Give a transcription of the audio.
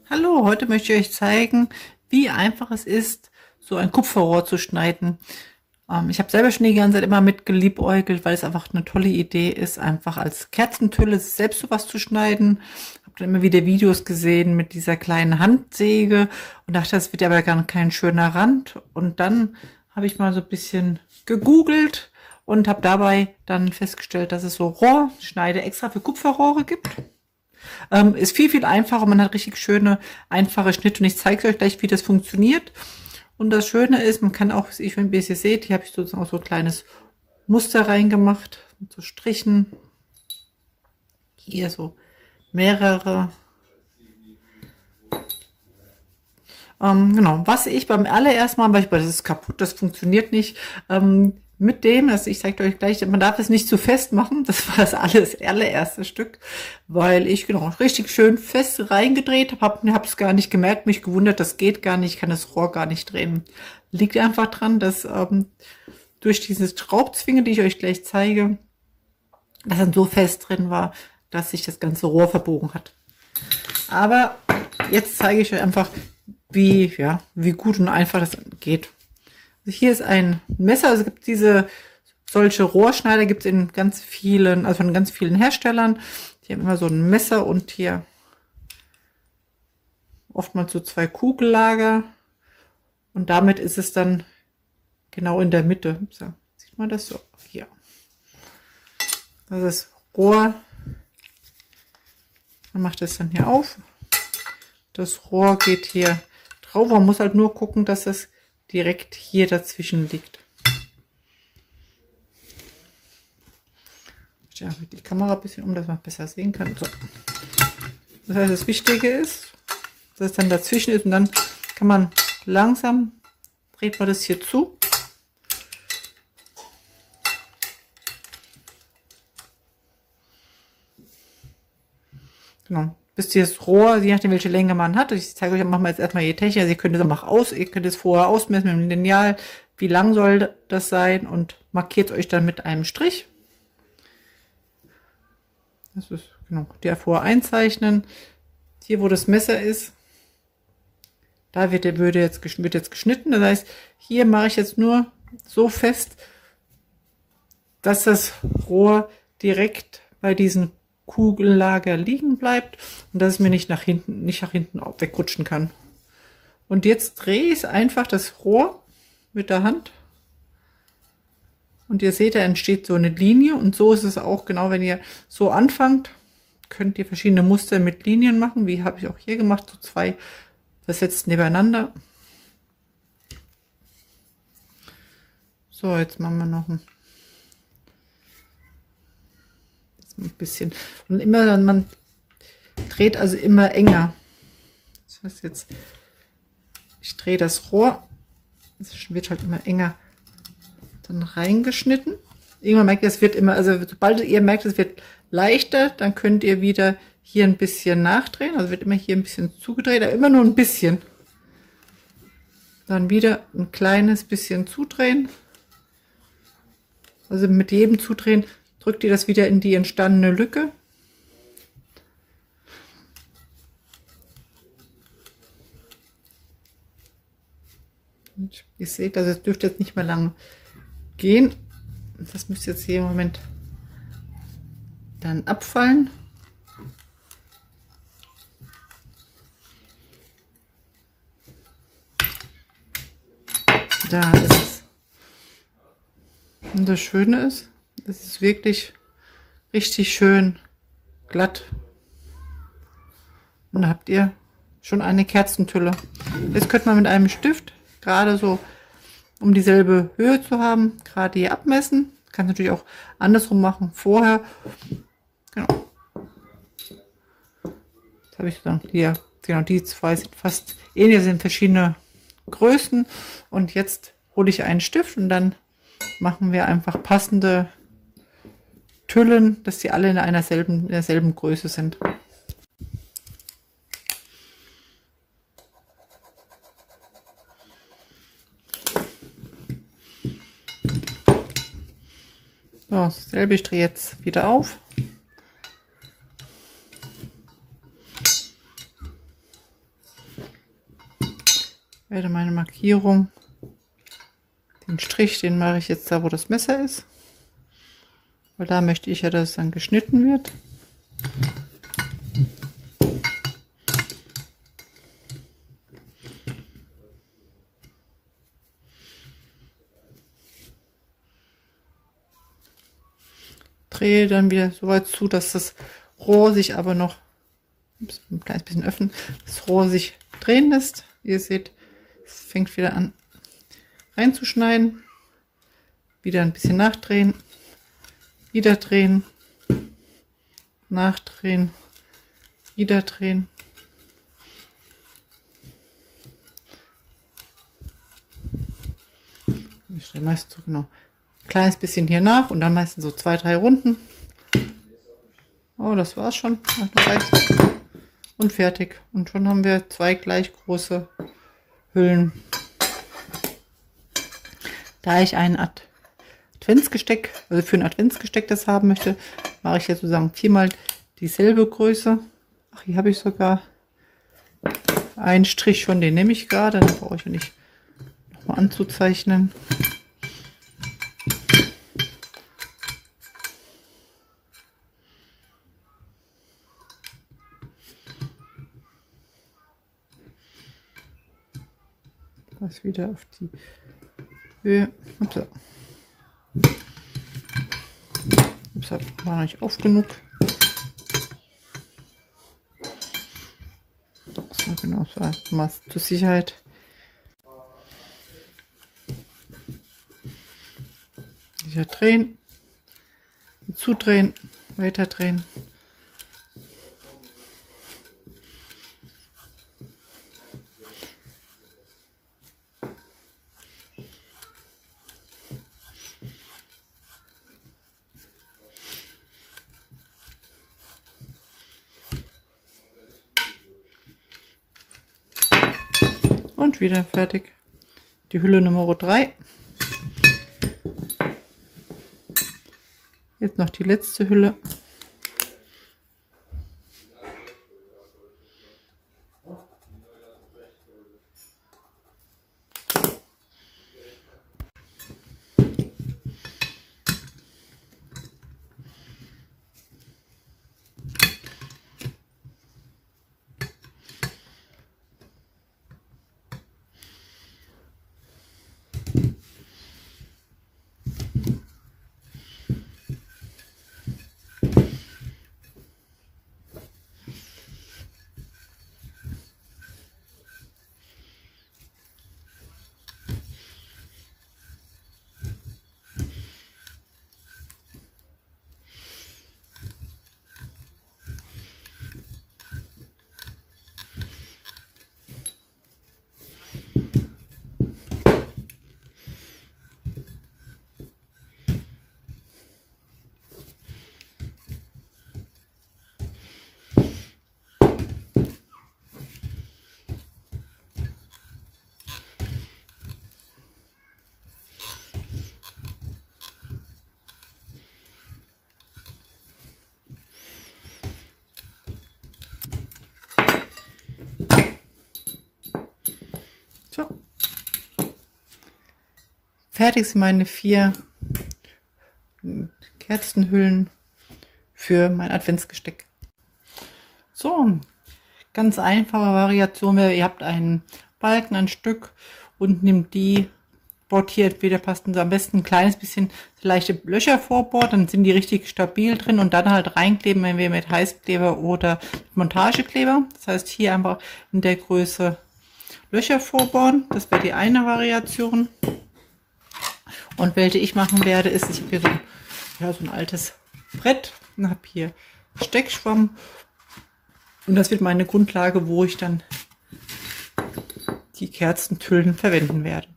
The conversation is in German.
Hallo, heute möchte ich euch zeigen, wie einfach es ist, so ein Kupferrohr zu schneiden. Ich habe selber schon die ganze Zeit immer mit geliebäugelt, weil es einfach eine tolle Idee ist, einfach als Kerzentülle selbst sowas zu schneiden. Habe dann immer wieder Videos gesehen mit dieser kleinen Handsäge und dachte, das wird aber gar kein schöner Rand. Und dann habe ich mal so ein bisschen gegoogelt und habe dabei dann festgestellt, dass es so Rohrschneide extra für Kupferrohre gibt. Ist viel, viel einfacher. Man hat richtig schöne, einfache Schnitte. Und ich zeige euch gleich, wie das funktioniert. Und das Schöne ist, man kann auch, wie ihr seht, hier habe ich sozusagen auch so ein kleines Muster reingemacht. Mit so Strichen. Hier so mehrere. Genau, was ich beim allerersten Mal, weil das ist kaputt, das funktioniert nicht, mit dem, also ich zeige euch gleich, man darf es nicht zu fest machen, das war das allererste Stück, weil ich genau richtig schön fest reingedreht habe, hab es gar nicht gemerkt, mich gewundert, das geht gar nicht, ich kann das Rohr gar nicht drehen. Liegt einfach dran, dass durch diese Schraubzwinge, die ich euch gleich zeige, das dann so fest drin war, dass sich das ganze Rohr verbogen hat. Aber jetzt zeige ich euch einfach, wie gut und einfach das geht. Also hier ist ein Messer, also es gibt solche Rohrschneider gibt es in ganz vielen, also von ganz vielen Herstellern. Die haben immer so ein Messer und hier oftmals so 2 Kugellager. Und damit ist es dann genau in der Mitte. So, sieht man das so? Hier. Das ist Rohr. Man macht es dann hier auf. Das Rohr geht hier drauf. Man muss halt nur gucken, dass es direkt hier dazwischen liegt. Ich stelle die Kamera ein bisschen um, dass man besser sehen kann. So. Das heißt, das Wichtige ist, dass es dann dazwischen ist und dann kann man langsam, dreht man das hier zu. Genau. Bis dieses Rohr, je nachdem welche Länge man hat. Ich zeige euch, machen wir jetzt erstmal die Technik. Also ihr könnt es vorher ausmessen mit dem Lineal. Wie lang soll das sein? Und markiert euch dann mit einem Strich. Das ist genau der vorher einzeichnen. Hier, wo das Messer ist, da wird jetzt geschnitten. Das heißt, hier mache ich jetzt nur so fest, dass das Rohr direkt bei diesen Kugellager liegen bleibt und dass es mir nicht nach hinten wegrutschen kann. Und jetzt drehe ich einfach das Rohr mit der Hand und ihr seht, da entsteht so eine Linie und so ist es auch genau, wenn ihr so anfangt, könnt ihr verschiedene Muster mit Linien machen, wie habe ich auch hier gemacht, so 2 versetzt nebeneinander. So, jetzt machen wir noch ein bisschen. Und immer, man dreht also immer enger. Das heißt jetzt, ich drehe das Rohr, es wird halt immer enger dann reingeschnitten. Irgendwann merkt ihr, es wird immer, also sobald ihr merkt, es wird leichter, dann könnt ihr wieder hier ein bisschen nachdrehen. Also wird immer hier ein bisschen zugedreht, aber immer nur ein bisschen. Dann wieder ein kleines bisschen zudrehen. Also mit jedem Zudrehen drückt ihr das wieder in die entstandene Lücke. Und ihr seht, also es dürfte jetzt nicht mehr lang gehen. Das müsste jetzt hier im Moment dann abfallen. Da ist es. Und das Schöne ist, es ist wirklich richtig schön glatt. Und da habt ihr schon eine Kerzentülle. Jetzt könnte man mit einem Stift gerade so, um dieselbe Höhe zu haben, gerade hier abmessen. Kann natürlich auch andersrum machen, vorher. Genau. Jetzt habe ich dann hier, genau, die 2 sind fast ähnlich, sind verschiedene Größen. Und jetzt hole ich einen Stift und dann machen wir einfach passende Tüllen, dass die alle in derselben Größe sind. So, dasselbe, ich drehe jetzt wieder auf. Werde meine Markierung, den Strich, den mache ich jetzt da, wo das Messer ist. Weil da möchte ich ja, dass es dann geschnitten wird. Drehe dann wieder so weit zu, dass das Rohr sich aber noch ein kleines bisschen öffnen, das Rohr sich drehen lässt. Ihr seht, es fängt wieder an reinzuschneiden. Wieder ein bisschen nachdrehen, wieder drehen, nachdrehen, wieder drehen. Ich stelle meist so genau ein kleines bisschen hier nach und dann meistens so 2, 3 Runden. Oh, das war's schon. Und fertig. Und schon haben wir 2 gleich große Hüllen. Da ich ein Adventsgesteck, also für ein Adventsgesteck das haben möchte, mache ich jetzt sozusagen 4-mal dieselbe Größe. Ach, hier habe ich sogar einen Strich schon, den nehme ich gerade. Den brauche ich ja nicht nochmal anzuzeichnen. Das wieder auf die Höhe. Ups, war noch nicht oft genug. So, genau, so mal zur Sicherheit. Wieder drehen, zudrehen, weiter drehen. Und wieder fertig. Die Hülle Nummer 3. Jetzt noch die letzte Hülle. So. Fertig sind meine 4 Kerzenhüllen für mein Adventsgesteck. So, ganz einfache Variation wäre, ihr habt einen Balken, ein Stück und nehmt die, bohrt hier entweder passen so am besten ein kleines bisschen leichte Löcher vorbohrt, dann sind die richtig stabil drin und dann halt reinkleben, entweder mit Heißkleber oder mit Montagekleber. Das heißt, hier einfach in der Größe Löcher vorbohren. Das wäre die eine Variation. Und welche ich machen werde, ist, ich habe hier so ein altes Brett und habe hier Steckschwamm. Und das wird meine Grundlage, wo ich dann die Kerzentüllen verwenden werde.